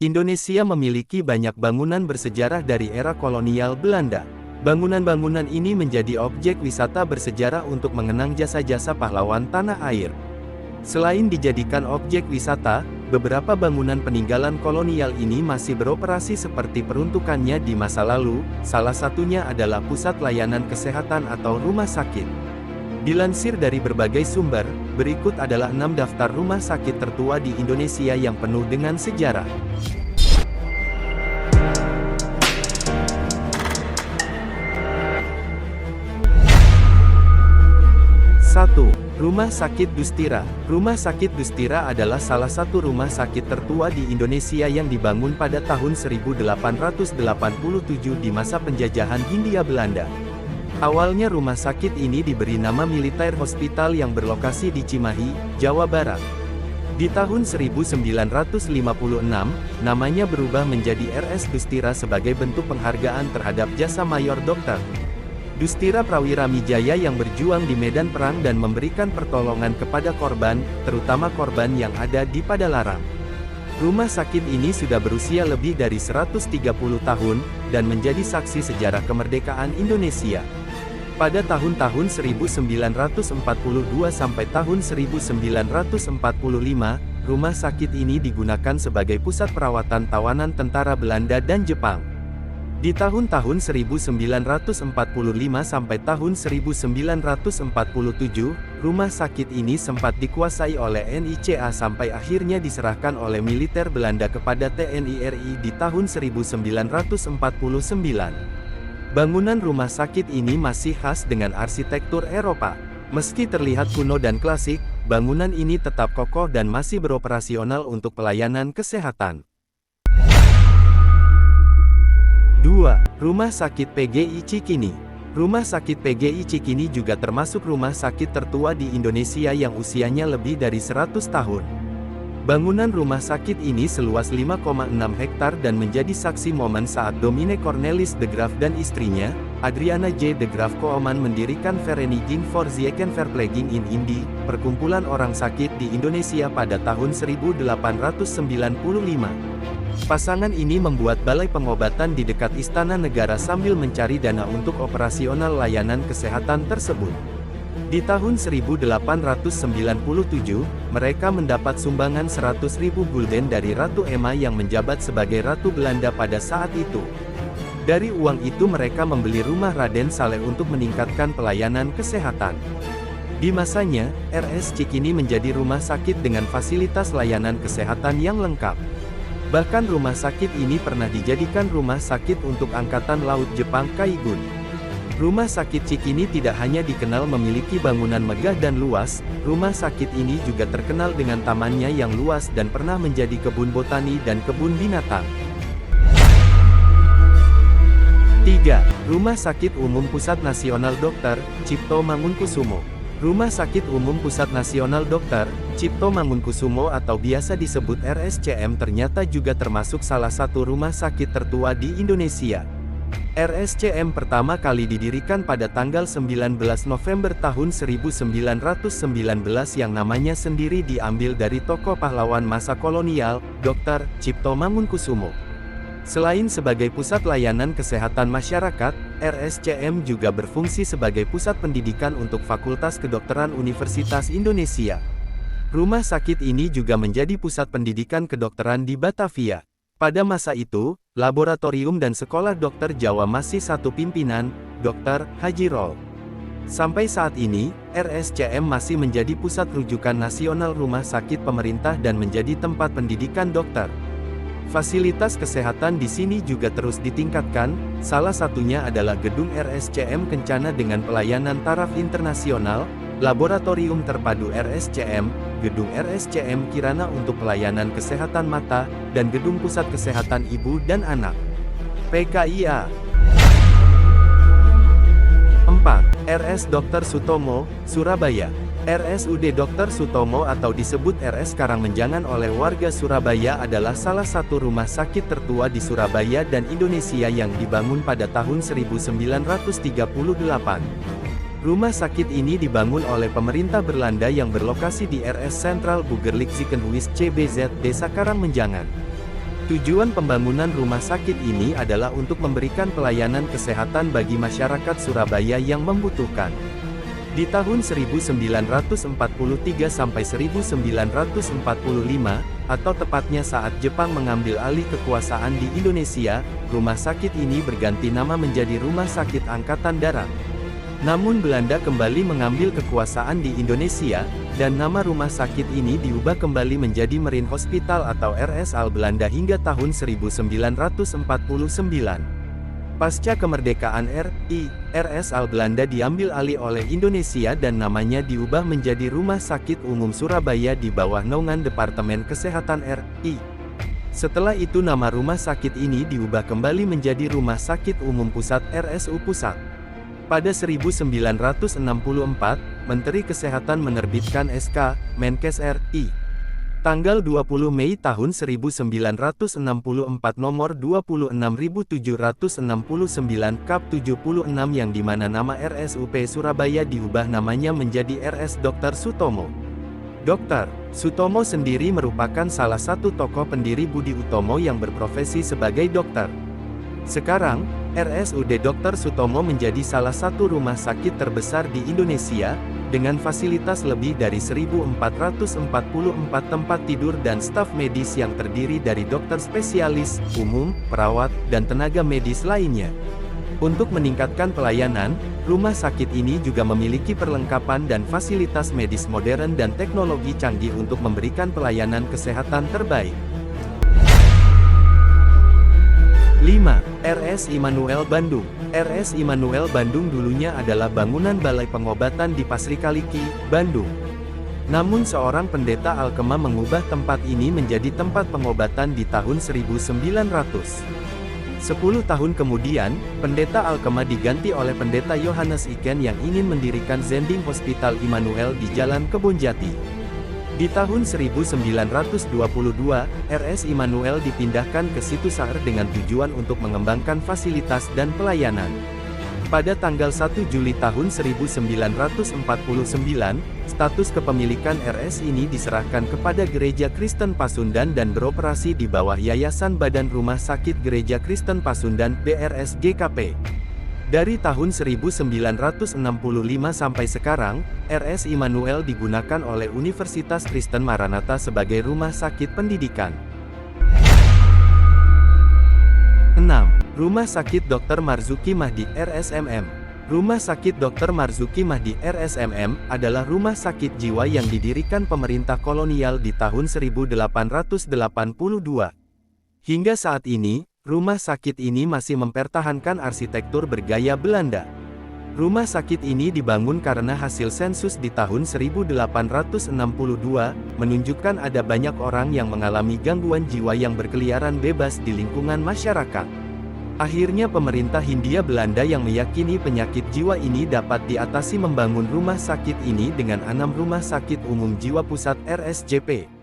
Indonesia memiliki banyak bangunan bersejarah dari era kolonial Belanda. Bangunan-bangunan ini menjadi objek wisata bersejarah untuk mengenang jasa-jasa pahlawan tanah air. Selain dijadikan objek wisata, beberapa bangunan peninggalan kolonial ini masih beroperasi seperti peruntukannya di masa lalu, salah satunya adalah pusat layanan kesehatan atau rumah sakit. Dilansir dari berbagai sumber, berikut adalah 6 daftar rumah sakit tertua di Indonesia yang penuh dengan sejarah. 1. Rumah Sakit Dustira. Rumah Sakit Dustira adalah salah satu rumah sakit tertua di Indonesia yang dibangun pada tahun 1887 di masa penjajahan Hindia Belanda. Awalnya rumah sakit ini diberi nama Military Hospital yang berlokasi di Cimahi, Jawa Barat. Di tahun 1956, namanya berubah menjadi RS Dustira sebagai bentuk penghargaan terhadap jasa Mayor Dr. Dustira Prawira Mijaya yang berjuang di medan perang dan memberikan pertolongan kepada korban, terutama korban yang ada di Padalarang. Rumah sakit ini sudah berusia lebih dari 130 tahun, dan menjadi saksi sejarah kemerdekaan Indonesia. Pada tahun-tahun 1942 sampai tahun 1945, rumah sakit ini digunakan sebagai pusat perawatan tawanan tentara Belanda dan Jepang. Di tahun-tahun 1945 sampai tahun 1947, rumah sakit ini sempat dikuasai oleh NICA sampai akhirnya diserahkan oleh militer Belanda kepada TNI RI di tahun 1949. Bangunan rumah sakit ini masih khas dengan arsitektur Eropa. Meski terlihat kuno dan klasik, bangunan ini tetap kokoh dan masih beroperasional untuk pelayanan kesehatan. 2. Rumah Sakit PGI Cikini. Rumah Sakit PGI Cikini juga termasuk rumah sakit tertua di Indonesia yang usianya lebih dari 100 tahun. Bangunan rumah sakit ini seluas 5,6 hektar dan menjadi saksi momen saat Domine Cornelis de Graaf dan istrinya, Adriana J. de Graaf Koeman mendirikan Vereniging voor Ziekenverpleging in Indi, perkumpulan orang sakit di Indonesia pada tahun 1895. Pasangan ini membuat balai pengobatan di dekat Istana Negara sambil mencari dana untuk operasional layanan kesehatan tersebut. Di tahun 1897, mereka mendapat sumbangan 100.000 gulden dari Ratu Emma yang menjabat sebagai Ratu Belanda pada saat itu. Dari uang itu mereka membeli rumah Raden Saleh untuk meningkatkan pelayanan kesehatan. Di masanya, RS Cikini menjadi rumah sakit dengan fasilitas layanan kesehatan yang lengkap. Bahkan rumah sakit ini pernah dijadikan rumah sakit untuk Angkatan Laut Jepang Kaigun. Rumah sakit Cikini tidak hanya dikenal memiliki bangunan megah dan luas, rumah sakit ini juga terkenal dengan tamannya yang luas dan pernah menjadi kebun botani dan kebun binatang. 3. Rumah Sakit Umum Pusat Nasional Dr. Cipto Mangunkusumo. Rumah Sakit Umum Pusat Nasional Dr. Cipto Mangunkusumo atau biasa disebut RSCM ternyata juga termasuk salah satu rumah sakit tertua di Indonesia. RSCM pertama kali didirikan pada tanggal 19 November tahun 1919 yang namanya sendiri diambil dari tokoh pahlawan masa kolonial, Dr. Cipto Mangunkusumo. Selain sebagai pusat layanan kesehatan masyarakat, RSCM juga berfungsi sebagai pusat pendidikan untuk Fakultas Kedokteran Universitas Indonesia. Rumah sakit ini juga menjadi pusat pendidikan kedokteran di Batavia. Pada masa itu, laboratorium dan sekolah dokter Jawa masih satu pimpinan, Dr. Haji Rol. Sampai saat ini, RSCM masih menjadi pusat rujukan nasional rumah sakit pemerintah dan menjadi tempat pendidikan dokter. Fasilitas kesehatan di sini juga terus ditingkatkan, salah satunya adalah gedung RSCM Kencana dengan pelayanan taraf internasional, laboratorium terpadu RSCM, gedung RSCM Kirana untuk pelayanan kesehatan mata, dan gedung pusat kesehatan ibu dan anak. PKIA. 4. RS Dr. Sutomo, Surabaya. RSUD Dr. Sutomo atau disebut RS Karangmenjangan oleh warga Surabaya adalah salah satu rumah sakit tertua di Surabaya dan Indonesia yang dibangun pada tahun 1938. Rumah sakit ini dibangun oleh pemerintah Belanda yang berlokasi di RS Sentral Bugerlik Ziekenhuis CBZ, Desa Karangmenjangan. Tujuan pembangunan rumah sakit ini adalah untuk memberikan pelayanan kesehatan bagi masyarakat Surabaya yang membutuhkan. Di tahun 1943 sampai 1945, atau tepatnya saat Jepang mengambil alih kekuasaan di Indonesia, rumah sakit ini berganti nama menjadi Rumah Sakit Angkatan Darat. Namun Belanda kembali mengambil kekuasaan di Indonesia, dan nama rumah sakit ini diubah kembali menjadi Marine Hospital atau RSAL Belanda hingga tahun 1949. Pasca kemerdekaan RI, RSAL Belanda diambil alih oleh Indonesia dan namanya diubah menjadi Rumah Sakit Umum Surabaya di bawah naungan Departemen Kesehatan RI. Setelah itu nama rumah sakit ini diubah kembali menjadi Rumah Sakit Umum Pusat RSU Pusat. Pada 1964, Menteri Kesehatan menerbitkan SK, Menkes RI. Tanggal 20 Mei tahun 1964 nomor 26769 Kap 76 yang dimana nama RSUP Surabaya diubah namanya menjadi RS Dr. Sutomo. Dr. Sutomo sendiri merupakan salah satu tokoh pendiri Budi Utomo yang berprofesi sebagai dokter. Sekarang, RSUD Dr. Sutomo menjadi salah satu rumah sakit terbesar di Indonesia, dengan fasilitas lebih dari 1.444 tempat tidur dan staf medis yang terdiri dari dokter spesialis, umum, perawat, dan tenaga medis lainnya. Untuk meningkatkan pelayanan, rumah sakit ini juga memiliki perlengkapan dan fasilitas medis modern dan teknologi canggih untuk memberikan pelayanan kesehatan terbaik. 5. RS Immanuel Bandung. RS Immanuel Bandung dulunya adalah bangunan balai pengobatan di Pasri Kaliki, Bandung. Namun seorang pendeta Alkema mengubah tempat ini menjadi tempat pengobatan di tahun 1900. 10 tahun kemudian, pendeta Alkema diganti oleh pendeta Yohanes Iken yang ingin mendirikan Zending Hospital Immanuel di Jalan Kebonjati. Di tahun 1922, RS Immanuel dipindahkan ke Situ Saer dengan tujuan untuk mengembangkan fasilitas dan pelayanan. Pada tanggal 1 Juli tahun 1949, status kepemilikan RS ini diserahkan kepada Gereja Kristen Pasundan dan beroperasi di bawah Yayasan Badan Rumah Sakit Gereja Kristen Pasundan (BRSGKP). Dari tahun 1965 sampai sekarang, RS Immanuel digunakan oleh Universitas Kristen Maranatha sebagai rumah sakit pendidikan. 6. Rumah Sakit Dr. Marzuki Mahdi (RSMM). Rumah Sakit Dr. Marzuki Mahdi (RSMM) adalah rumah sakit jiwa yang didirikan pemerintah kolonial di tahun 1882. Hingga saat ini, rumah sakit ini masih mempertahankan arsitektur bergaya Belanda. Rumah sakit ini dibangun karena hasil sensus di tahun 1862, menunjukkan ada banyak orang yang mengalami gangguan jiwa yang berkeliaran bebas di lingkungan masyarakat. Akhirnya pemerintah Hindia Belanda yang meyakini penyakit jiwa ini dapat diatasi membangun rumah sakit ini dengan 6 rumah sakit umum jiwa pusat RSJP.